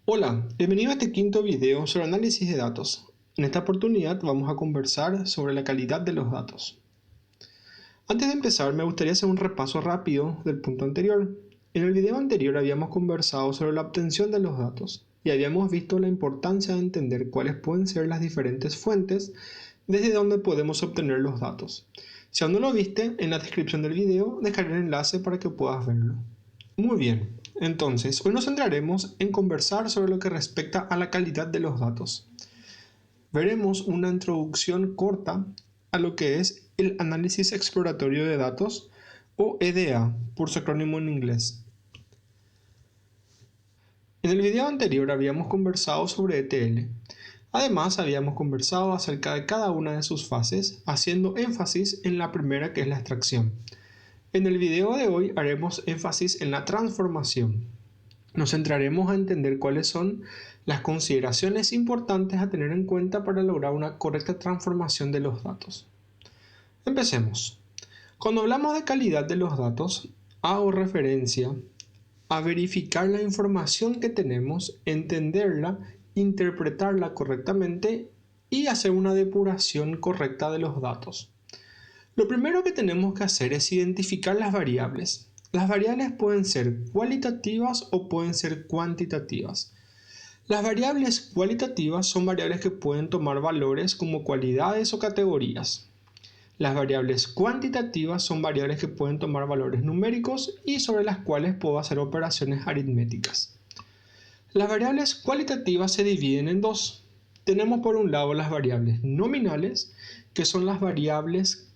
Hola, bienvenido a este quinto video sobre análisis de datos. En esta oportunidad vamos a conversar sobre la calidad de los datos. Antes de empezar, me gustaría hacer un repaso rápido del punto anterior. En el video anterior habíamos conversado sobre la obtención de los datos y habíamos visto la importancia de entender cuáles pueden ser las diferentes fuentes desde donde podemos obtener los datos. Si aún no lo viste, en la descripción del video dejaré el enlace para que puedas verlo. Muy bien, entonces hoy nos centraremos en conversar sobre lo que respecta a la calidad de los datos. Veremos una introducción corta a lo que es el análisis exploratorio de datos o EDA, por su acrónimo en inglés. En el video anterior habíamos conversado sobre ETL. Además, habíamos conversado acerca de cada una de sus fases, haciendo énfasis en la primera, que es la extracción. En el video de hoy haremos énfasis en la transformación. Nos centraremos a entender cuáles son las consideraciones importantes a tener en cuenta para lograr una correcta transformación de los datos. Empecemos. Cuando hablamos de calidad de los datos, hago referencia a verificar la información que tenemos, entenderla, interpretarla correctamente y hacer una depuración correcta de los datos. Lo primero que tenemos que hacer es identificar las variables. Las variables pueden ser cualitativas o pueden ser cuantitativas. Las variables cualitativas son variables que pueden tomar valores como cualidades o categorías. Las variables cuantitativas son variables que pueden tomar valores numéricos y sobre las cuales puedo hacer operaciones aritméticas. Las variables cualitativas se dividen en dos. Tenemos por un lado las variables nominales, que son las variables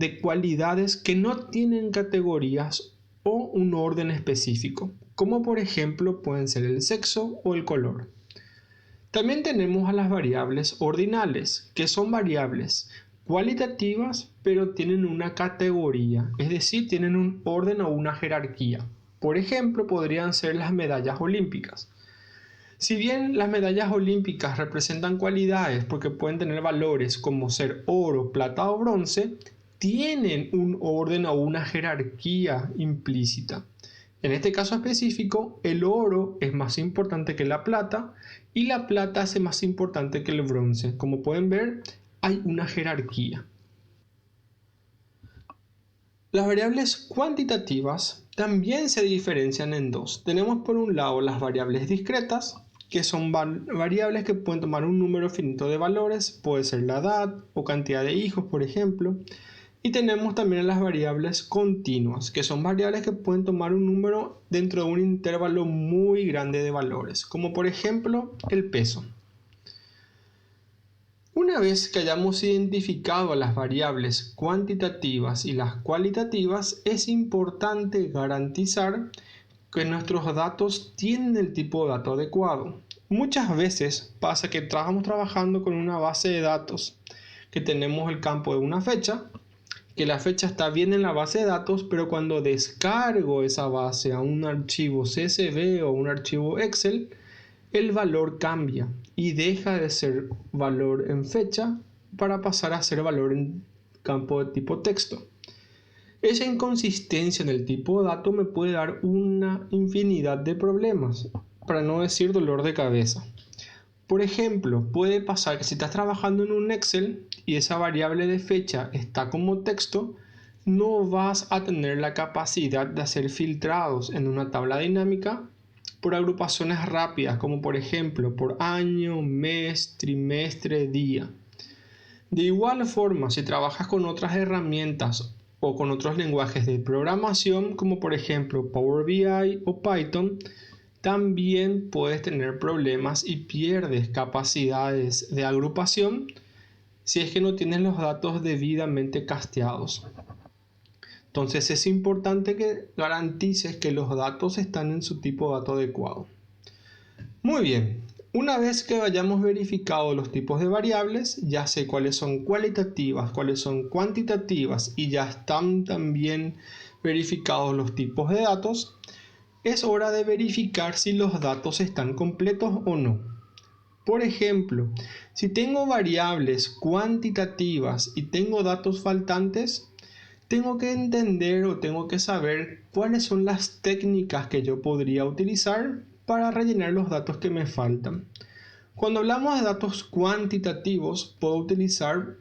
de cualidades que no tienen categorías o un orden específico, como por ejemplo pueden ser el sexo o el color. También tenemos a las variables ordinales, que son variables cualitativas pero tienen una categoría, es decir, tienen un orden o una jerarquía. Por ejemplo, podrían ser las medallas olímpicas. Si bien las medallas olímpicas representan cualidades porque pueden tener valores como ser oro, plata o bronce, tienen un orden o una jerarquía implícita. En este caso específico, el oro es más importante que la plata y la plata es más importante que el bronce. Como pueden ver, hay una jerarquía. Las variables cuantitativas también se diferencian en dos. Tenemos por un lado las variables discretas, que son variables que pueden tomar un número finito de valores, puede ser la edad o cantidad de hijos, por ejemplo. Y tenemos también las variables continuas, que son variables que pueden tomar un número dentro de un intervalo muy grande de valores, como por ejemplo el peso. Una vez que hayamos identificado las variables cuantitativas y las cualitativas, es importante garantizar que nuestros datos tienen el tipo de dato adecuado. Muchas veces pasa que estamos trabajando con una base de datos, que tenemos el campo de una fecha, que la fecha está bien en la base de datos, pero cuando descargo esa base a un archivo CSV o un archivo Excel, el valor cambia y deja de ser valor en fecha para pasar a ser valor en campo de tipo texto. Esa inconsistencia en el tipo de dato me puede dar una infinidad de problemas, para no decir dolor de cabeza. Por ejemplo, puede pasar que si estás trabajando en un Excel y esa variable de fecha está como texto, no vas a tener la capacidad de hacer filtrados en una tabla dinámica por agrupaciones rápidas, como por ejemplo por año, mes, trimestre, día. De igual forma, si trabajas con otras herramientas o con otros lenguajes de programación, como por ejemplo Power BI o Python, también puedes tener problemas y pierdes capacidades de agrupación si es que no tienes los datos debidamente casteados. Entonces es importante que garantices que los datos están en su tipo de dato adecuado. Muy bien, una vez que hayamos verificado los tipos de variables, ya sé cuáles son cualitativas, cuáles son cuantitativas y ya están también verificados los tipos de datos, es hora de verificar si los datos están completos o no. Por ejemplo, si tengo variables cuantitativas y tengo datos faltantes, tengo que entender o tengo que saber cuáles son las técnicas que yo podría utilizar para rellenar los datos que me faltan. Cuando hablamos de datos cuantitativos, puedo utilizar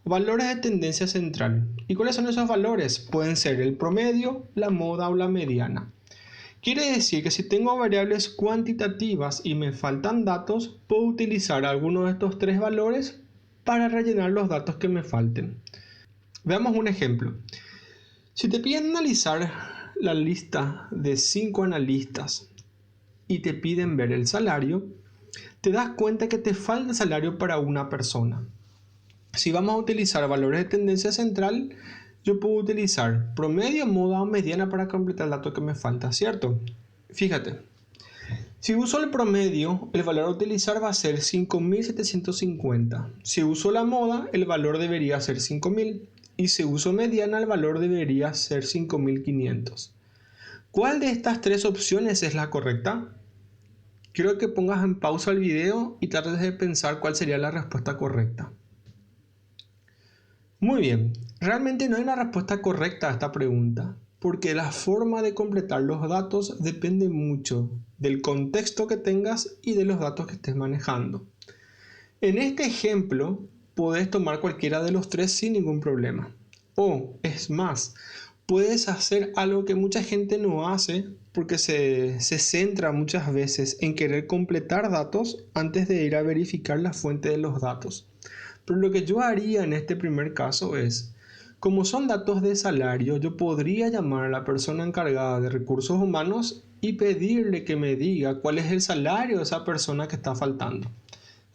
valores de tendencia central. ¿Y cuáles son esos valores? Pueden ser el promedio, la moda o la mediana. Quiere decir que si tengo variables cuantitativas y me faltan datos, puedo utilizar alguno de estos tres valores para rellenar los datos que me falten. Veamos un ejemplo. Si te piden analizar la lista de 5 analistas y te piden ver el salario, te das cuenta que te falta salario para una persona. Si vamos a utilizar valores de tendencia central, yo puedo utilizar promedio, moda o mediana para completar el dato que me falta, ¿cierto? Fíjate, si uso el promedio, el valor a utilizar va a ser 5.750. Si uso la moda, el valor debería ser 5.000. Y si uso mediana, el valor debería ser 5.500. ¿Cuál de estas tres opciones es la correcta? Quiero que pongas en pausa el video y trates de pensar cuál sería la respuesta correcta. Muy bien, realmente no hay una respuesta correcta a esta pregunta, porque la forma de completar los datos depende mucho del contexto que tengas y de los datos que estés manejando. En este ejemplo, puedes tomar cualquiera de los tres sin ningún problema. O, es más, puedes hacer algo que mucha gente no hace porque se centra muchas veces en querer completar datos antes de ir a verificar la fuente de los datos. Pero lo que yo haría en este primer caso es, como son datos de salario, yo podría llamar a la persona encargada de recursos humanos y pedirle que me diga cuál es el salario de esa persona que está faltando.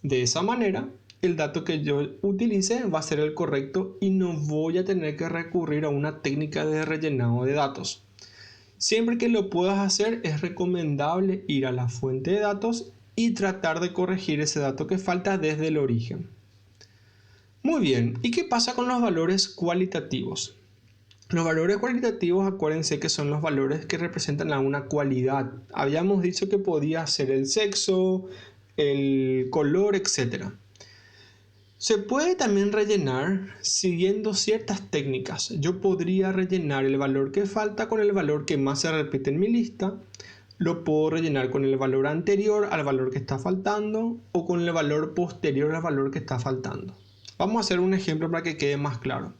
De esa manera, el dato que yo utilice va a ser el correcto y no voy a tener que recurrir a una técnica de rellenado de datos. Siempre que lo puedas hacer, es recomendable ir a la fuente de datos y tratar de corregir ese dato que falta desde el origen. Muy bien, ¿y qué pasa con los valores cualitativos? Los valores cualitativos, acuérdense que son los valores que representan a una cualidad. Habíamos dicho que podía ser el sexo, el color, etc. Se puede también rellenar siguiendo ciertas técnicas. Yo podría rellenar el valor que falta con el valor que más se repite en mi lista. Lo puedo rellenar con el valor anterior al valor que está faltando o con el valor posterior al valor que está faltando. Vamos a hacer un ejemplo para que quede más claro.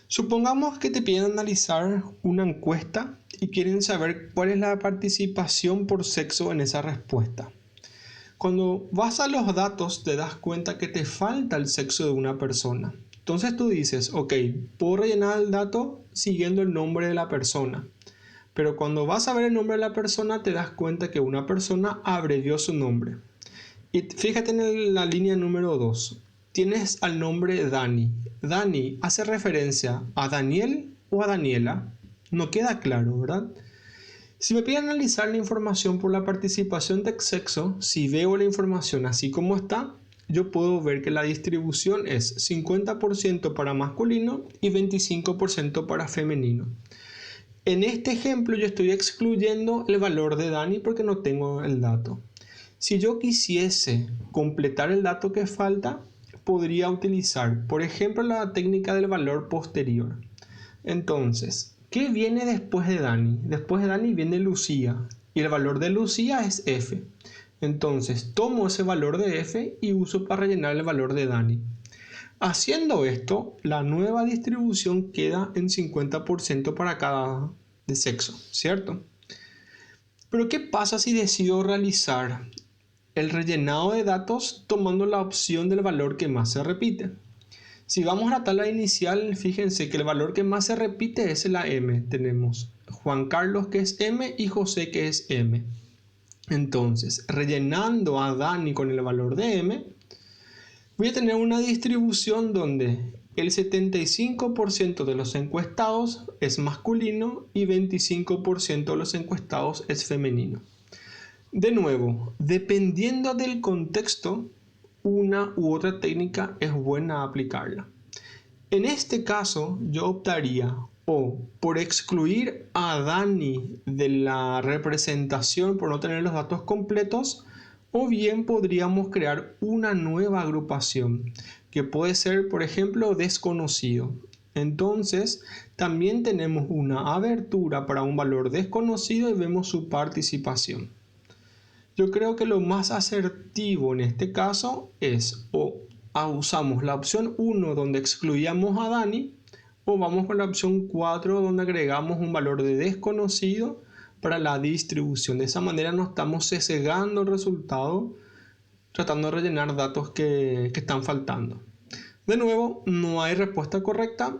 Supongamos que te piden analizar una encuesta y quieren saber cuál es la participación por sexo en esa respuesta. Cuando vas a los datos te das cuenta que te falta el sexo de una persona. Entonces tú dices, ok, puedo rellenar el dato siguiendo el nombre de la persona. Pero cuando vas a ver el nombre de la persona te das cuenta que una persona abrevió su nombre. Y fíjate en la línea número 2. Tienes al nombre Dani. Dani, ¿hace referencia a Daniel o a Daniela? No queda claro, ¿verdad? Si me piden analizar la información por la participación de sexo, si veo la información así como está, yo puedo ver que la distribución es 50% para masculino y 25% para femenino. En este ejemplo yo estoy excluyendo el valor de Dani porque no tengo el dato. Si yo quisiese completar el dato que falta, podría utilizar, por ejemplo, la técnica del valor posterior. Entonces, ¿qué viene después de Dani? Después de Dani viene Lucía y el valor de Lucía es F. Entonces, tomo ese valor de F y uso para rellenar el valor de Dani. Haciendo esto, la nueva distribución queda en 50% para cada de sexo, ¿cierto? Pero ¿qué pasa si decido realizar el rellenado de datos tomando la opción del valor que más se repite? Si vamos a la tabla inicial, fíjense que el valor que más se repite es la M. Tenemos Juan Carlos que es M y José que es M. Entonces, rellenando a Dani con el valor de M, voy a tener una distribución donde el 75% de los encuestados es masculino y 25% de los encuestados es femenino. De nuevo, dependiendo del contexto, una u otra técnica es buena aplicarla. En este caso, yo optaría o por excluir a Dani de la representación por no tener los datos completos, o bien podríamos crear una nueva agrupación que puede ser, por ejemplo, desconocido. Entonces, también tenemos una abertura para un valor desconocido y vemos su participación. Yo creo que lo más asertivo en este caso es o usamos la opción 1 donde excluíamos a Dani, o vamos con la opción 4 donde agregamos un valor de desconocido para la distribución. De esa manera no estamos sesgando el resultado tratando de rellenar datos que están faltando. De nuevo, no hay respuesta correcta,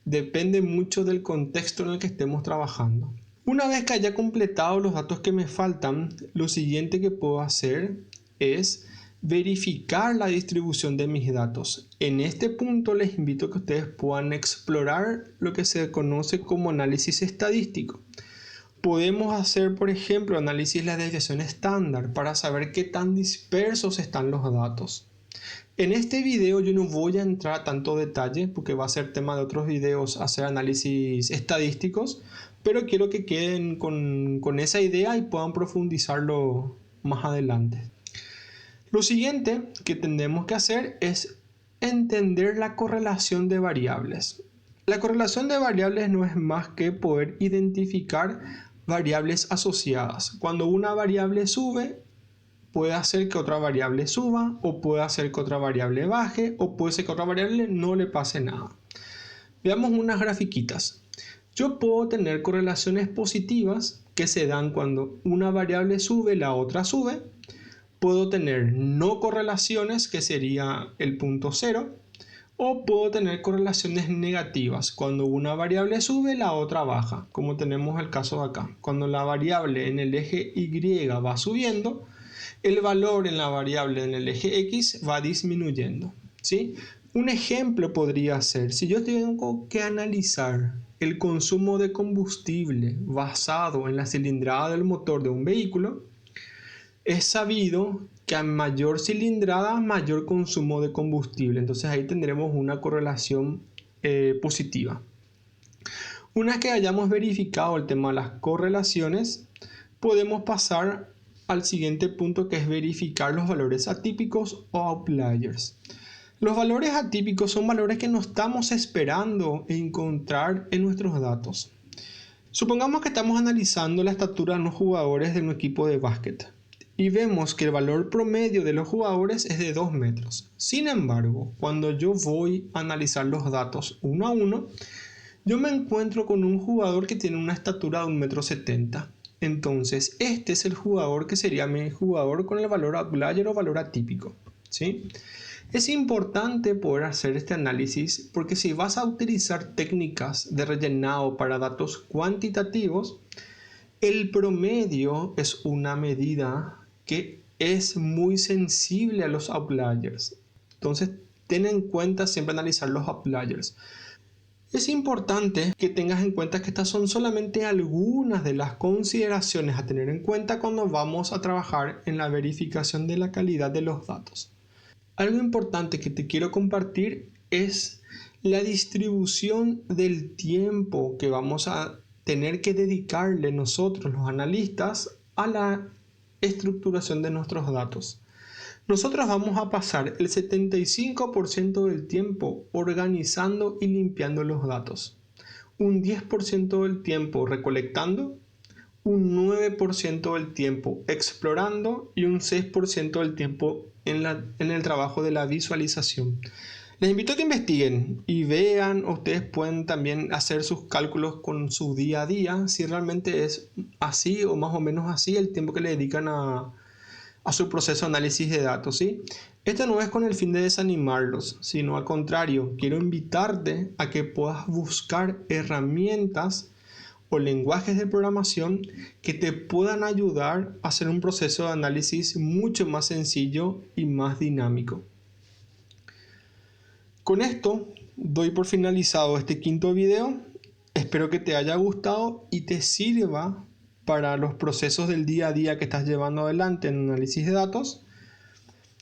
depende mucho del contexto en el que estemos trabajando. Una vez que haya completado los datos que me faltan, lo siguiente que puedo hacer es verificar la distribución de mis datos. En este punto les invito a que ustedes puedan explorar lo que se conoce como análisis estadístico. Podemos hacer, por ejemplo, análisis de la desviación estándar para saber qué tan dispersos están los datos. En este video yo no voy a entrar a tanto detalle porque va a ser tema de otros videos hacer análisis estadísticos, pero quiero que queden con esa idea y puedan profundizarlo más adelante. Lo siguiente que tenemos que hacer es entender la correlación de variables. La correlación de variables no es más que poder identificar variables asociadas. Cuando una variable sube, puede hacer que otra variable suba, o puede hacer que otra variable baje, o puede ser que otra variable no le pase nada. Veamos unas grafiquitas. Yo puedo tener correlaciones positivas que se dan cuando una variable sube, la otra sube. Puedo tener no correlaciones, que sería el punto cero. O puedo tener correlaciones negativas, cuando una variable sube, la otra baja, como tenemos el caso de acá. Cuando la variable en el eje Y va subiendo, el valor en la variable en el eje X va disminuyendo, ¿sí? Un ejemplo podría ser, si yo tengo que analizar el consumo de combustible basado en la cilindrada del motor de un vehículo, es sabido que a mayor cilindrada, mayor consumo de combustible. Entonces ahí tendremos una correlación positiva. Una vez que hayamos verificado el tema de las correlaciones, podemos pasar al siguiente punto, que es verificar los valores atípicos o outliers. Los valores atípicos son valores que no estamos esperando encontrar en nuestros datos. Supongamos que estamos analizando la estatura de unos jugadores de un equipo de básquet y vemos que el valor promedio de los jugadores es de 2 metros. Sin embargo, cuando yo voy a analizar los datos uno a uno, yo me encuentro con un jugador que tiene una estatura de 1,70 m. Entonces, este es el jugador que sería mi jugador con el valor outlier o valor atípico, ¿sí? Es importante poder hacer este análisis porque si vas a utilizar técnicas de rellenado para datos cuantitativos, el promedio es una medida que es muy sensible a los outliers. Entonces, ten en cuenta siempre analizar los outliers. Es importante que tengas en cuenta que estas son solamente algunas de las consideraciones a tener en cuenta cuando vamos a trabajar en la verificación de la calidad de los datos. Algo importante que te quiero compartir es la distribución del tiempo que vamos a tener que dedicarle nosotros, los analistas, a la estructuración de nuestros datos. Nosotros vamos a pasar el 75% del tiempo organizando y limpiando los datos, un 10% del tiempo recolectando, un 9% del tiempo explorando y un 6% del tiempo en el trabajo de la visualización. Les invito a que investiguen y vean, ustedes pueden también hacer sus cálculos con su día a día, si realmente es así o más o menos así el tiempo que le dedican a su proceso de análisis de datos, ¿sí? Esto no es con el fin de desanimarlos, sino al contrario, quiero invitarte a que puedas buscar herramientas o lenguajes de programación que te puedan ayudar a hacer un proceso de análisis mucho más sencillo y más dinámico. Con esto doy por finalizado este quinto video. Espero que te haya gustado y te sirva para los procesos del día a día que estás llevando adelante en análisis de datos.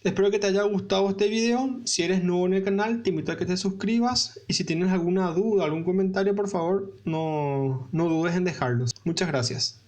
Espero que te haya gustado este video. Si eres nuevo en el canal, te invito a que te suscribas y si tienes alguna duda, algún comentario, por favor, no dudes en dejarlos. Muchas gracias.